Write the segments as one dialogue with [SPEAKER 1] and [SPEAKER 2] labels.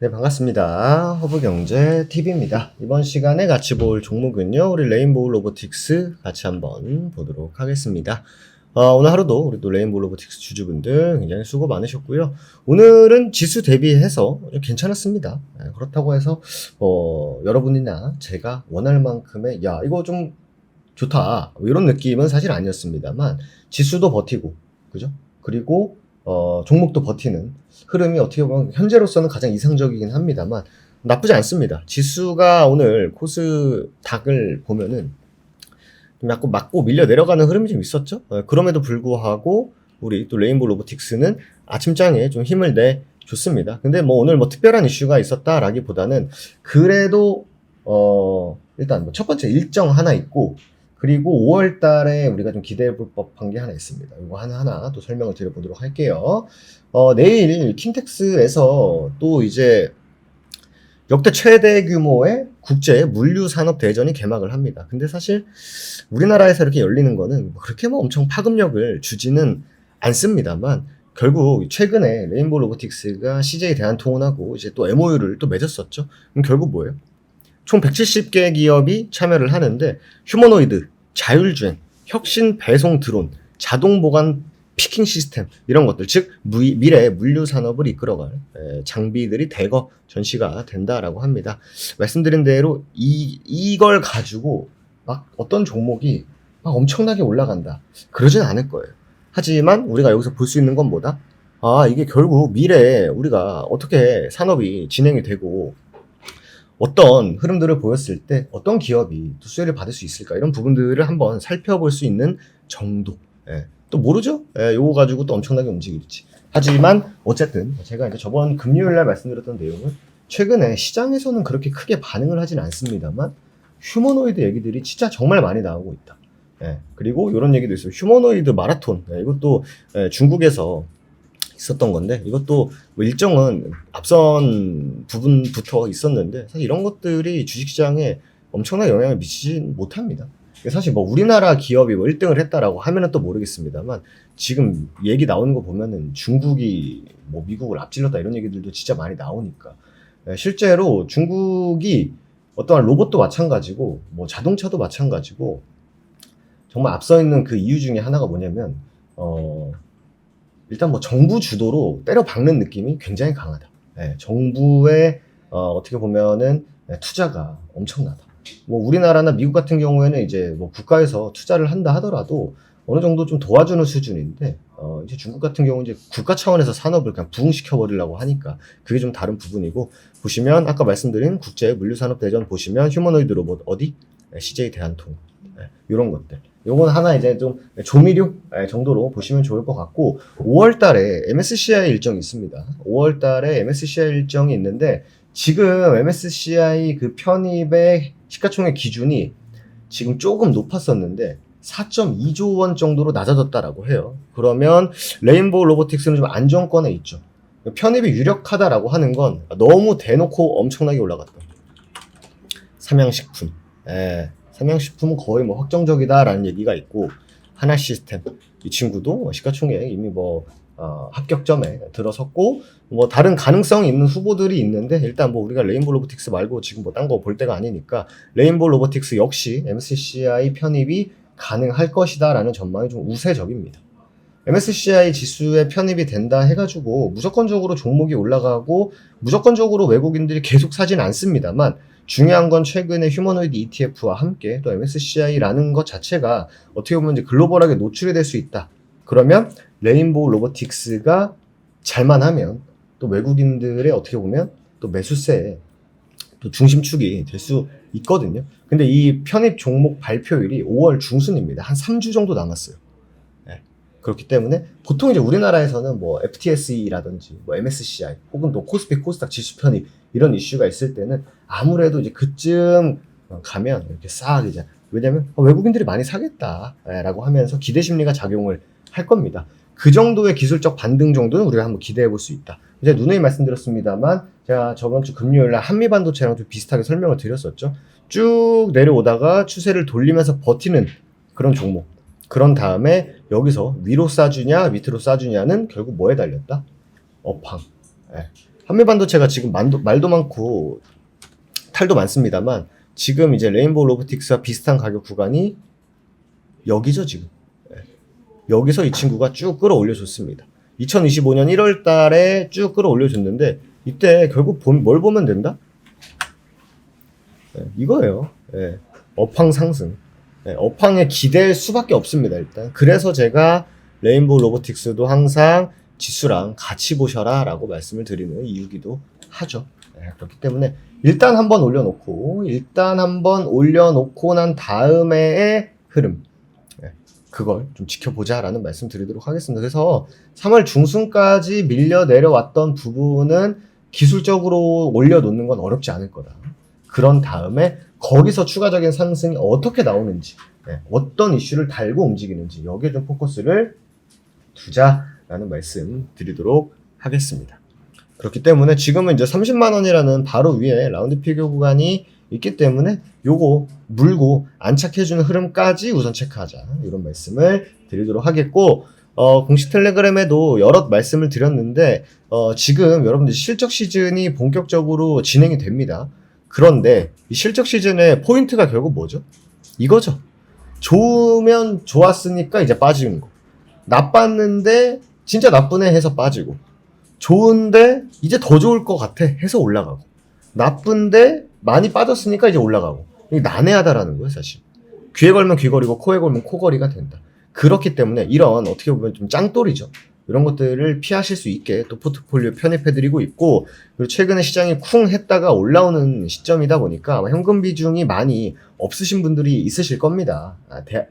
[SPEAKER 1] 네, 반갑습니다. 허브경제 TV입니다. 이번 시간에 같이 볼 종목은요, 우리 레인보우 로보틱스 같이 한번 보도록 하겠습니다. 오늘 하루도 우리 또 레인보우 로보틱스 주주분들 굉장히 수고 많으셨고요. 오늘은 지수 대비해서 괜찮았습니다. 그렇다고 해서 여러분이나 제가 원할 만큼의 야 이거 좀 좋다 이런 느낌은 사실 아니었습니다만 지수도 버티고 그죠? 그리고 종목도 버티는 흐름이 어떻게 보면 현재로서는 가장 이상적이긴 합니다만 나쁘지 않습니다. 지수가 오늘 코스닥을 보면은 좀 약간 맞고 밀려 내려가는 흐름이 좀 있었죠. 그럼에도 불구하고 우리 또 레인보우 로보틱스는 아침장에 좀 힘을 내 줬습니다. 근데 뭐 오늘 뭐 특별한 이슈가 있었다라기보다는 그래도 일단 뭐 첫 번째 일정 하나 있고 그리고 5월 달에 우리가 좀 기대해 볼 법한 게 하나 있습니다. 이거 하나하나 또 설명을 드려보도록 할게요. 내일 킨텍스에서 또 이제 역대 최대 규모의 국제 물류 산업 대전이 개막을 합니다. 근데 사실 우리나라에서 이렇게 열리는 거는 그렇게 뭐 엄청 파급력을 주지는 않습니다만 결국 최근에 레인보우 로보틱스가 CJ 대한통운하고 이제 또 MOU를 또 맺었었죠. 그럼 결국 뭐예요? 총 170개 기업이 참여를 하는데 휴머노이드, 자율주행, 혁신 배송 드론, 자동 보관 피킹 시스템 이런 것들 즉 미래 물류 산업을 이끌어갈 장비들이 대거 전시가 된다라고 합니다. 말씀드린 대로 이걸 가지고 막 어떤 종목이 막 엄청나게 올라간다 그러진 않을 거예요. 하지만 우리가 여기서 볼 수 있는 건 뭐다? 이게 결국 미래에 우리가 어떻게 산업이 진행이 되고 어떤 흐름들을 보였을 때 어떤 기업이 또 수혜를 받을 수 있을까 이런 부분들을 한번 살펴볼 수 있는 정도. 또 모르죠? 요거 가지고 또 엄청나게 움직일지. 하지만 어쨌든 제가 이제 저번 금요일날 말씀드렸던 내용은 최근에 시장에서는 그렇게 크게 반응을 하진 않습니다만 휴머노이드 얘기들이 진짜 정말 많이 나오고 있다. 그리고 이런 얘기도 있어요. 휴머노이드 마라톤. 이것도 중국에서 있었던 건데 이것도 뭐 일정은 앞선 부분부터 있었는데 사실 이런 것들이 주식시장에 엄청난 영향을 미치지 못합니다. 사실 뭐 우리나라 기업이 뭐 1등을 했다라고 하면은 또 모르겠습니다만 지금 얘기 나오는 거 보면은 중국이 뭐 미국을 앞질렀다 이런 얘기들도 진짜 많이 나오니까 실제로 중국이 어떠한 로봇도 마찬가지고 뭐 자동차도 마찬가지고 정말 앞서 있는 그 이유 중에 하나가 뭐냐면 일단 뭐 정부 주도로 때려 박는 느낌이 굉장히 강하다. 정부의 어떻게 보면은 투자가 엄청나다. 뭐 우리나라나 미국 같은 경우에는 이제 뭐 국가에서 투자를 한다 하더라도 어느 정도 좀 도와주는 수준인데 이제 중국 같은 경우는 이제 국가 차원에서 산업을 그냥 부흥시켜 버리려고 하니까 그게 좀 다른 부분이고 보시면 아까 말씀드린 국제 물류산업 대전 보시면 휴머노이드 로봇 어디? CJ 대한통운 이런 것들. 요건 하나 이제 좀 조미료 정도로 보시면 좋을 것 같고 5월 달에 MSCI 일정이 있습니다. 5월 달에 MSCI 일정이 있는데 지금 MSCI 그 편입의 시가총액 기준이 지금 조금 높았었는데 4.2조 원 정도로 낮아졌다라고 해요. 그러면 레인보우 로보틱스는 좀 안정권에 있죠. 편입이 유력하다라고 하는 건 너무 대놓고 엄청나게 올라갔다. 삼양식품. 삼양식품은 거의 뭐 확정적이다라는 얘기가 있고 하나시스템 이 친구도 시가총액 이미 뭐 합격점에 들어섰고 뭐 다른 가능성이 있는 후보들이 있는데 일단 뭐 우리가 레인보우 로보틱스 말고 지금 뭐 딴 거 볼 때가 아니니까 레인보우 로보틱스 역시 MSCI 편입이 가능할 것이다라는 전망이 좀 우세적입니다. MSCI 지수에 편입이 된다 해가지고 무조건적으로 종목이 올라가고 무조건적으로 외국인들이 계속 사진 않습니다만 중요한 건 최근에 휴머노이드 ETF와 함께 또 MSCI라는 것 자체가 어떻게 보면 이제 글로벌하게 노출이 될 수 있다. 그러면 레인보우 로보틱스가 잘만 하면 또 외국인들의 어떻게 보면 또 매수세에 또 중심축이 될 수 있거든요. 근데 이 편입 종목 발표일이 5월 중순입니다. 한 3주 정도 남았어요. 그렇기 때문에 보통 이제 우리나라에서는 뭐 FTSE라든지 뭐 MSCI 혹은 또 코스피 코스닥 지수 편입 이런 이슈가 있을 때는 아무래도 이제 그쯤 가면 이렇게 싹 이제 왜냐면 외국인들이 많이 사겠다라고 하면서 기대 심리가 작용을 할 겁니다. 그 정도의 기술적 반등 정도는 우리가 한번 기대해 볼 수 있다. 이제 누누이 말씀드렸습니다만 제가 저번 주 금요일날 한미반도체랑 좀 비슷하게 설명을 드렸었죠. 쭉 내려오다가 추세를 돌리면서 버티는 그런 종목. 그런 다음에 여기서 위로 싸주냐 밑으로 싸주냐는 결국 뭐에 달렸다? 업황. 한미반도체가 지금 말도 많고 탈도 많습니다만 지금 이제 레인보우 로보틱스와 비슷한 가격 구간이 여기죠 지금. 여기서 이 친구가 쭉 끌어올려줬습니다. 2025년 1월 달에 쭉 끌어올려줬는데 이때 결국 뭘 보면 된다? 이거예요. 업황 상승. 업황에 기댈 수밖에 없습니다 일단. 그래서 제가 레인보우 로보틱스도 항상 지수랑 같이 보셔라 라고 말씀을 드리는 이유기도 하죠. 그렇기 때문에 일단 한번 올려놓고 난 다음에의 흐름, 그걸 좀 지켜보자 라는 말씀 드리도록 하겠습니다. 그래서 3월 중순까지 밀려 내려왔던 부분은 기술적으로 올려놓는 건 어렵지 않을 거다. 그런 다음에 거기서 추가적인 상승이 어떻게 나오는지, 어떤 이슈를 달고 움직이는지 여기에 좀 포커스를 두자라는 말씀 드리도록 하겠습니다. 그렇기 때문에 지금은 이제 30만 원이라는 바로 위에 라운드 피겨 구간이 있기 때문에 요거 물고 안착해주는 흐름까지 우선 체크하자 이런 말씀을 드리도록 하겠고, 공식 텔레그램에도 여러 말씀을 드렸는데 지금 여러분들 실적 시즌이 본격적으로 진행이 됩니다. 그런데 이 실적 시즌의 포인트가 결국 뭐죠? 이거죠. 좋으면 좋았으니까 이제 빠지는 거, 나빴는데 진짜 나쁘네 해서 빠지고, 좋은데 이제 더 좋을 것 같아 해서 올라가고, 나쁜데 많이 빠졌으니까 이제 올라가고. 이게 난해하다라는 거예요 사실. 귀에 걸면 귀걸이고 코에 걸면 코걸이가 된다. 그렇기 때문에 이런 어떻게 보면 좀 짱돌이죠. 이런 것들을 피하실 수 있게 또 포트폴리오 편입해드리고 있고, 그리고 최근에 시장이 쿵 했다가 올라오는 시점이다 보니까 현금 비중이 많이 없으신 분들이 있으실 겁니다.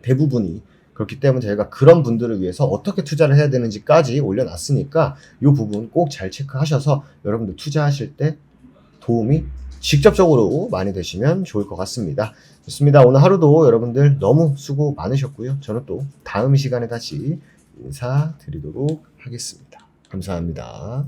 [SPEAKER 1] 대부분이. 그렇기 때문에 저희가 그런 분들을 위해서 어떻게 투자를 해야 되는지까지 올려놨으니까 이 부분 꼭 잘 체크하셔서 여러분들 투자하실 때 도움이 직접적으로 많이 되시면 좋을 것 같습니다. 좋습니다. 오늘 하루도 여러분들 너무 수고 많으셨고요. 저는 또 다음 시간에 다시 인사드리도록 하겠습니다. 감사합니다.